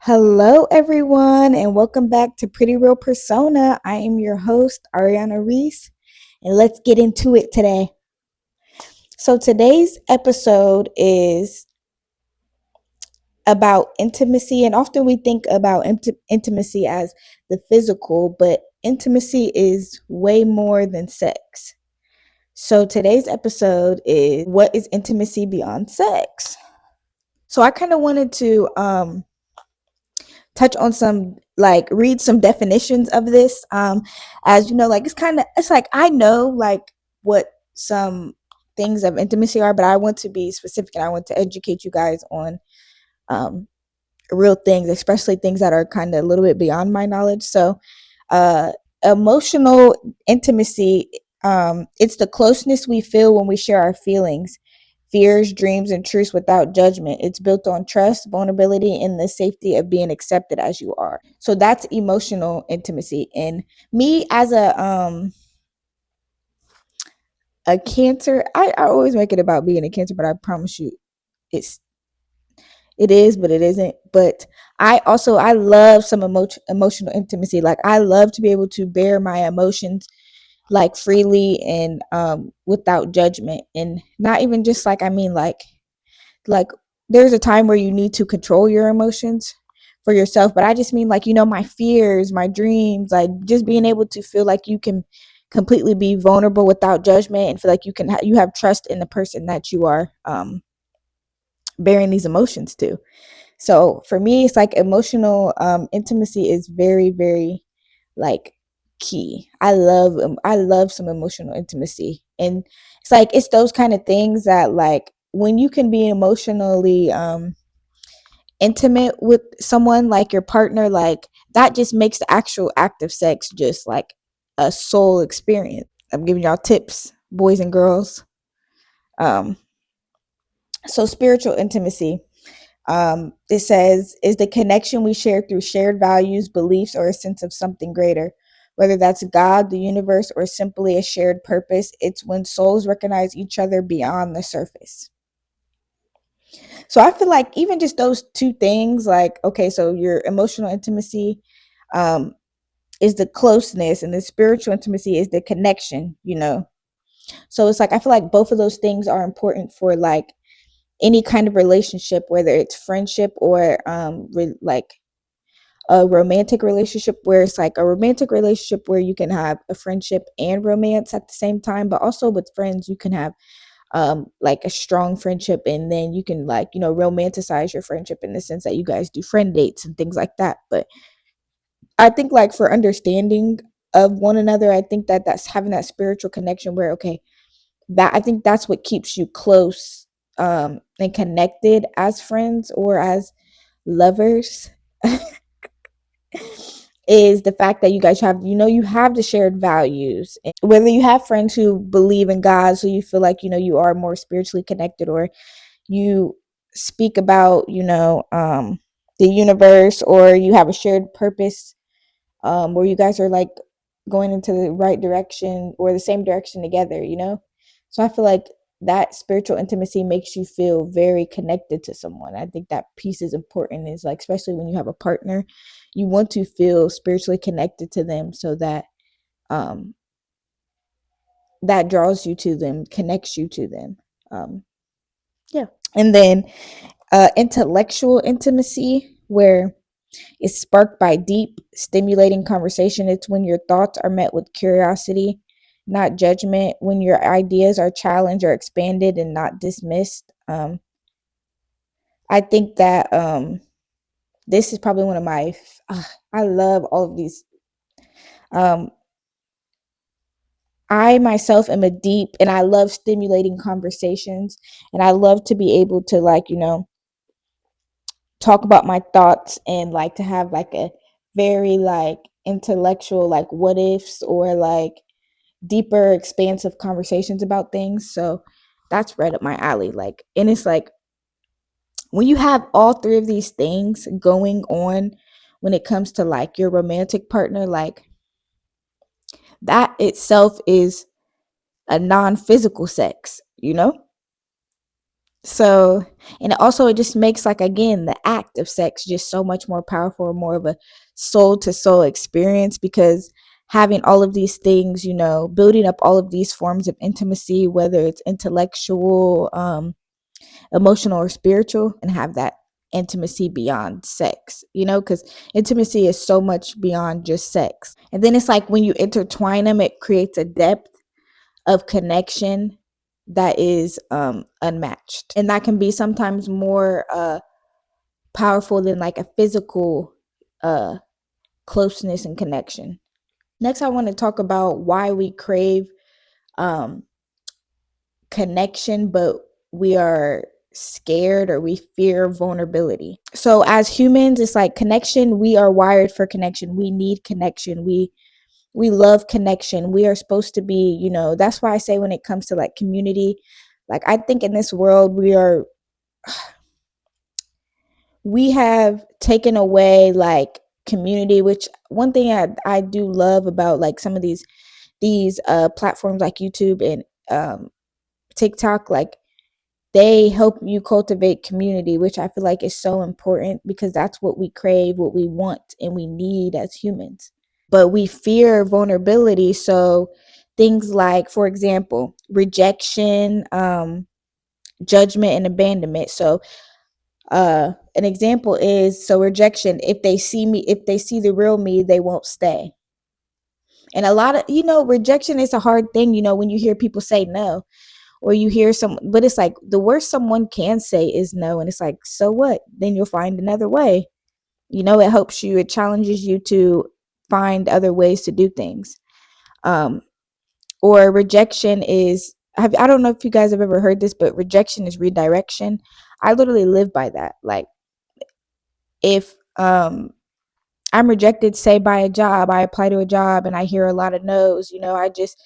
Hello, everyone, and welcome back to Pretty Real Persona. I am your host, Ariana Reese, and let's get into it today. So, today's episode is about intimacy, and often we think about intimacy as the physical, but intimacy is way more than sex. So, today's episode is what is intimacy beyond sex? So, I kind of wanted to touch on some read some definitions of this as you know, like it's like I know like what some things of intimacy are, but I want to be specific and I want to educate you guys on um real things, especially things that are kind of a little bit beyond my knowledge. So uh emotional intimacy, it's the closeness we feel when we share our feelings, fears, dreams, and truths without judgment. It's built on trust, vulnerability, and the safety of being accepted as you are. So that's emotional intimacy. And me as a cancer, I always make it about being a cancer, but I promise you it's it is, but it isn't. But I love some emotional intimacy. Like I love to be able to bear my emotions like freely and without judgment, and not even just like I mean like there's a time where you need to control your emotions for yourself, but I just mean like, you know, my fears, my dreams, like just being able to feel like you can completely be vulnerable without judgment and feel like you have trust in the person that you are bearing these emotions to. So for me it's like emotional intimacy is very very like key. I love some emotional intimacy, and it's like it's those kind of things that like when you can be emotionally intimate with someone like your partner, like that just makes the actual act of sex just like a soul experience. I'm giving y'all tips, boys and girls. um so spiritual intimacy, it says, is the connection we share through shared values, beliefs, or a sense of something greater. Whether that's God, the universe, or simply a shared purpose, it's when souls recognize each other beyond the surface. So I feel like even just those two things, like, okay, so your emotional intimacy um, is the closeness, and the spiritual intimacy is the connection, you know? So it's like, I feel like both of those things are important for like any kind of relationship, whether it's friendship or like a romantic relationship, where it's like a romantic relationship where you can have a friendship and romance at the same time, but also with friends you can have like a strong friendship, and then you can, like, you know, romanticize your friendship in the sense that you guys do friend dates and things like that. But I think like for understanding of one another, I think that that's having that spiritual connection where, okay, that I think that's what keeps you close and connected as friends or as lovers. Is the fact that you guys have, you know, you have the shared values. And whether you have friends who believe in God, so you feel like, you know, you are more spiritually connected, or you speak about, you know, the universe, or you have a shared purpose, where you guys are like going into the right direction or the same direction together, you know? So I feel like that spiritual intimacy makes you feel very connected to someone. I think that piece is important, is like, especially when you have a partner, you want to feel spiritually connected to them so that um that draws you to them, connects you to them. Yeah. And then intellectual intimacy, where it's sparked by deep, stimulating conversation. It's when your thoughts are met with curiosity, not judgment, when your ideas are challenged or expanded and not dismissed. I think that this is probably one of my, I love all of these. Um, I myself am a deep, and I love stimulating conversations, and I love to be able to, like, you know, talk about my thoughts and like to have like a very like intellectual like what ifs, or like deeper expansive conversations about things. So that's right up my alley. Like, and it's like when you have all three of these things going on when it comes to like your romantic partner, like that itself is a non-physical sex, you know? So, and also it just makes, like, again, the act of sex just so much more powerful, more of a soul to soul experience, because having all of these things, building up all of these forms of intimacy, whether it's intellectual, emotional, or spiritual, and have that intimacy beyond sex, because intimacy is so much beyond just sex. And then it's like when you intertwine them, it creates a depth of connection that is unmatched, and that can be sometimes more powerful than like a physical uh closeness and connection. Next, I want to talk about why we crave um connection, but we are scared, or we fear vulnerability. So as humans, it's like connection, we are wired for connection, we need connection, we love connection. We are supposed to be, that's why I say when it comes to like community, like I think in this world we have taken away like community, which one thing I do love about like some of these platforms like YouTube and TikTok, like they help you cultivate community, which I feel like is so important, because that's what we crave, what we want, and we need as humans. But we fear vulnerability. So things like, for example, rejection, judgment, and abandonment. So an example is, so rejection, if they see the real me, they won't stay. And a lot of, rejection is a hard thing, when you hear people say no, or you hear some, but it's like the worst someone can say is no, and it's like, so what? Then you'll find another way. It helps you, it challenges you to find other ways to do things. um or rejection is, I don't know if you guys have ever heard this, but rejection is redirection. I literally live by that. Like, if I'm rejected, say by a job, I apply to a job and I hear a lot of no's, I just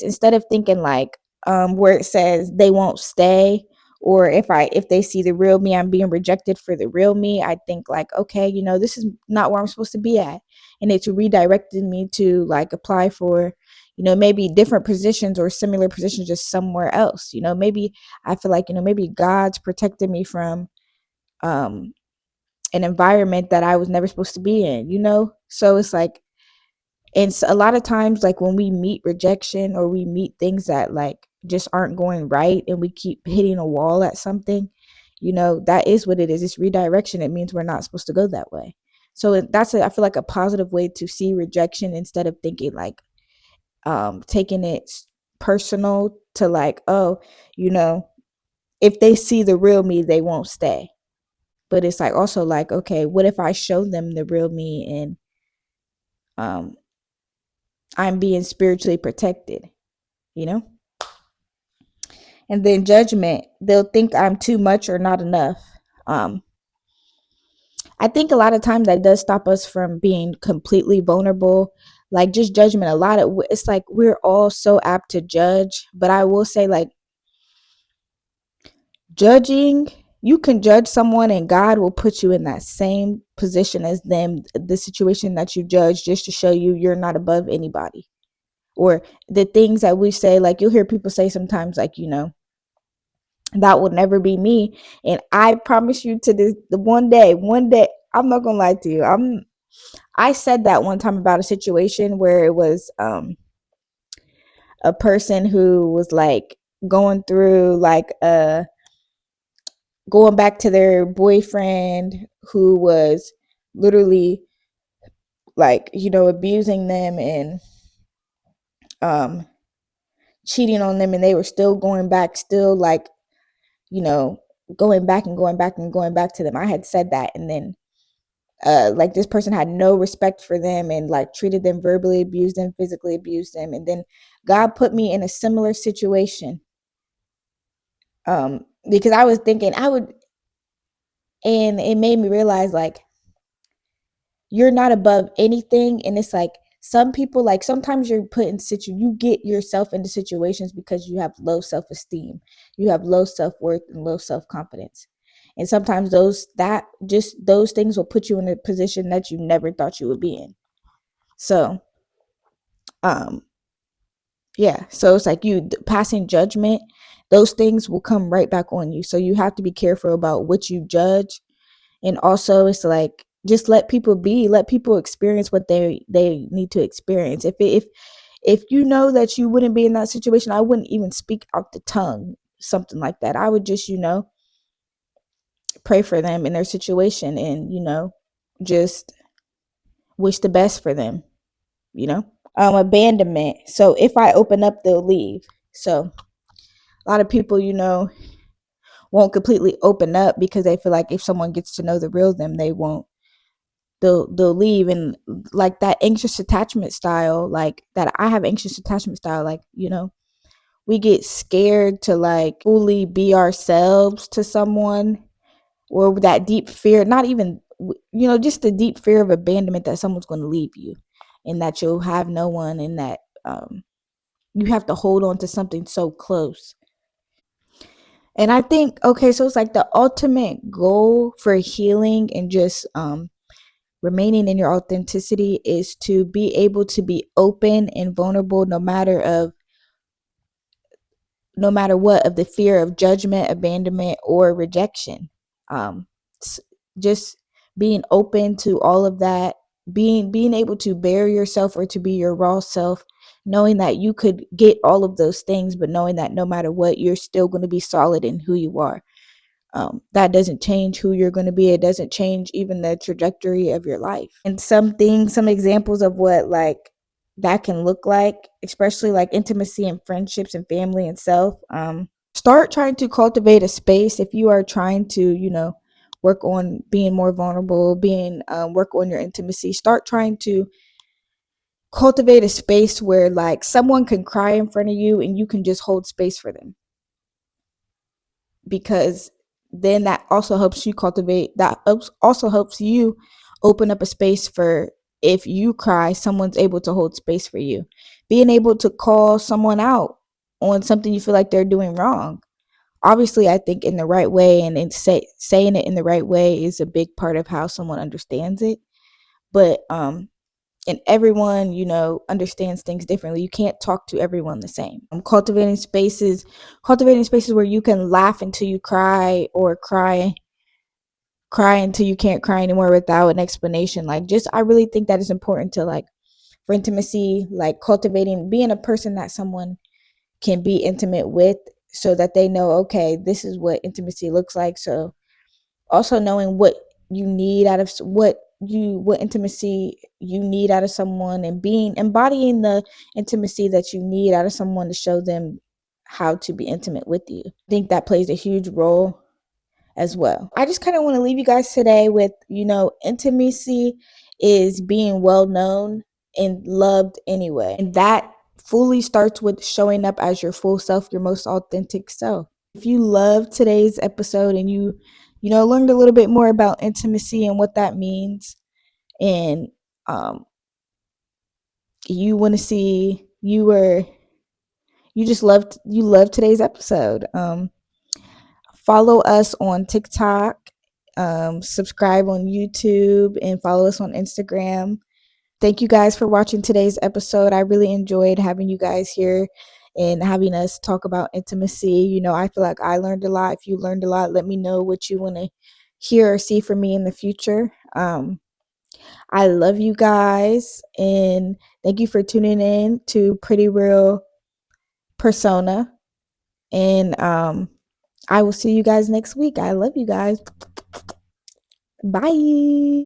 instead of thinking like where it says they won't stay, or if they see the real me, I'm being rejected for the real me, I think like, okay, this is not where I'm supposed to be at. And it's redirected me to like apply for, maybe different positions or similar positions just somewhere else. Maybe I feel like, maybe God's protected me from um an environment that I was never supposed to be in. So it's like, and a lot of times, like when we meet rejection, or we meet things that like just aren't going right, and we keep hitting a wall at something, that is what it is. It's redirection. It means we're not supposed to go that way. So I feel like a positive way to see rejection, instead of thinking like, taking it personal to like, oh, you know, if they see the real me, they won't stay. But it's like also like, okay, what if I show them the real me, and um I'm being spiritually protected, you know? And then judgment, they'll think I'm too much or not enough. Um I think a lot of times that does stop us from being completely vulnerable. Like just judgment, a lot of it's like we're all so apt to judge, but I will say like judging, you can judge someone and God will put you in that same position as them, the situation that you judge, just to show you you're not above anybody. Or the things that we say, like you'll hear people say sometimes like, that will never be me. And I promise you, to this, the one day, I'm not gonna lie to you, I said that one time about a situation where it was a person who was like going through like going back to their boyfriend, who was literally like, abusing them and um cheating on them, and they were still going back, still like, you know going back and going back and going back to them. I had said that, and then like this person had no respect for them, and like treated them, verbally abused them, physically abused them. And then God put me in a similar situation, because I was thinking I would, and it made me realize like you're not above anything. And it's like some people, like sometimes you're put in you get yourself into situations because you have low self-esteem, you have low self-worth, and low self-confidence. And sometimes those things will put you in a position that you never thought you would be in. So um yeah, so it's like you passing judgment, those things will come right back on you. So you have to be careful about what you judge. And also it's like, just let people be, let people experience what they need to experience. If you know that you wouldn't be in that situation, I wouldn't even speak out the tongue, something like that. I would just, pray for them in their situation, and just wish the best for them, you know. Abandonment. So if I open up, they'll leave. So a lot of people, won't completely open up because they feel like if someone gets to know the real them, they won't, they'll leave. And like that anxious attachment style, like that, I have anxious attachment style, like, we get scared to like fully be ourselves to someone, or that deep fear, not even, just the deep fear of abandonment, that someone's going to leave you and that you'll have no one, and that you have to hold on to something so close. And I think, okay, so it's like the ultimate goal for healing and just remaining in your authenticity is to be able to be open and vulnerable, no matter what, of the fear of judgment, abandonment, or rejection. Um, just being open to all of that, being able to bear yourself, or to be your raw self, knowing that you could get all of those things, but knowing that no matter what, you're still going to be solid in who you are. That doesn't change who you're going to be. It doesn't change even the trajectory of your life. And some examples of what like that can look like, especially like intimacy and friendships and family and self. Start trying to cultivate a space if you are trying to, work on being more vulnerable, being work on your intimacy. Start trying to cultivate a space where like someone can cry in front of you and you can just hold space for them, because then that also helps you cultivate, that also helps you open up a space for, if you cry, someone's able to hold space for you. Being able to call someone out on something you feel like they're doing wrong, obviously, I think in the right way, and saying it in the right way is a big part of how someone understands it. But and everyone, understands things differently. You can't talk to everyone the same. Cultivating spaces where you can laugh until you cry, or cry until you can't cry anymore without an explanation. Like, just, I really think that is important to, like, for intimacy, like cultivating, being a person that someone can be intimate with, so that they know, okay, this is what intimacy looks like. So also knowing what you need out of what intimacy you need out of someone, and being embodying the intimacy that you need out of someone to show them how to be intimate with you. I think that plays a huge role as well. I just kind of want to leave you guys today with, intimacy is being well known and loved anyway. And that fully starts with showing up as your full self, your most authentic self. If you loved today's episode and learned a little bit more about intimacy and what that means, and you want to see, you loved today's episode, follow us on TikTok, subscribe on YouTube, and follow us on Instagram. Thank you guys for watching today's episode. I really enjoyed having you guys here and having us talk about intimacy. I feel like I learned a lot. If you learned a lot, let me know what you want to hear or see from me in the future. I love you guys, and thank you for tuning in to Pretty Real Persona. And I will see you guys next week. I love you guys. Bye.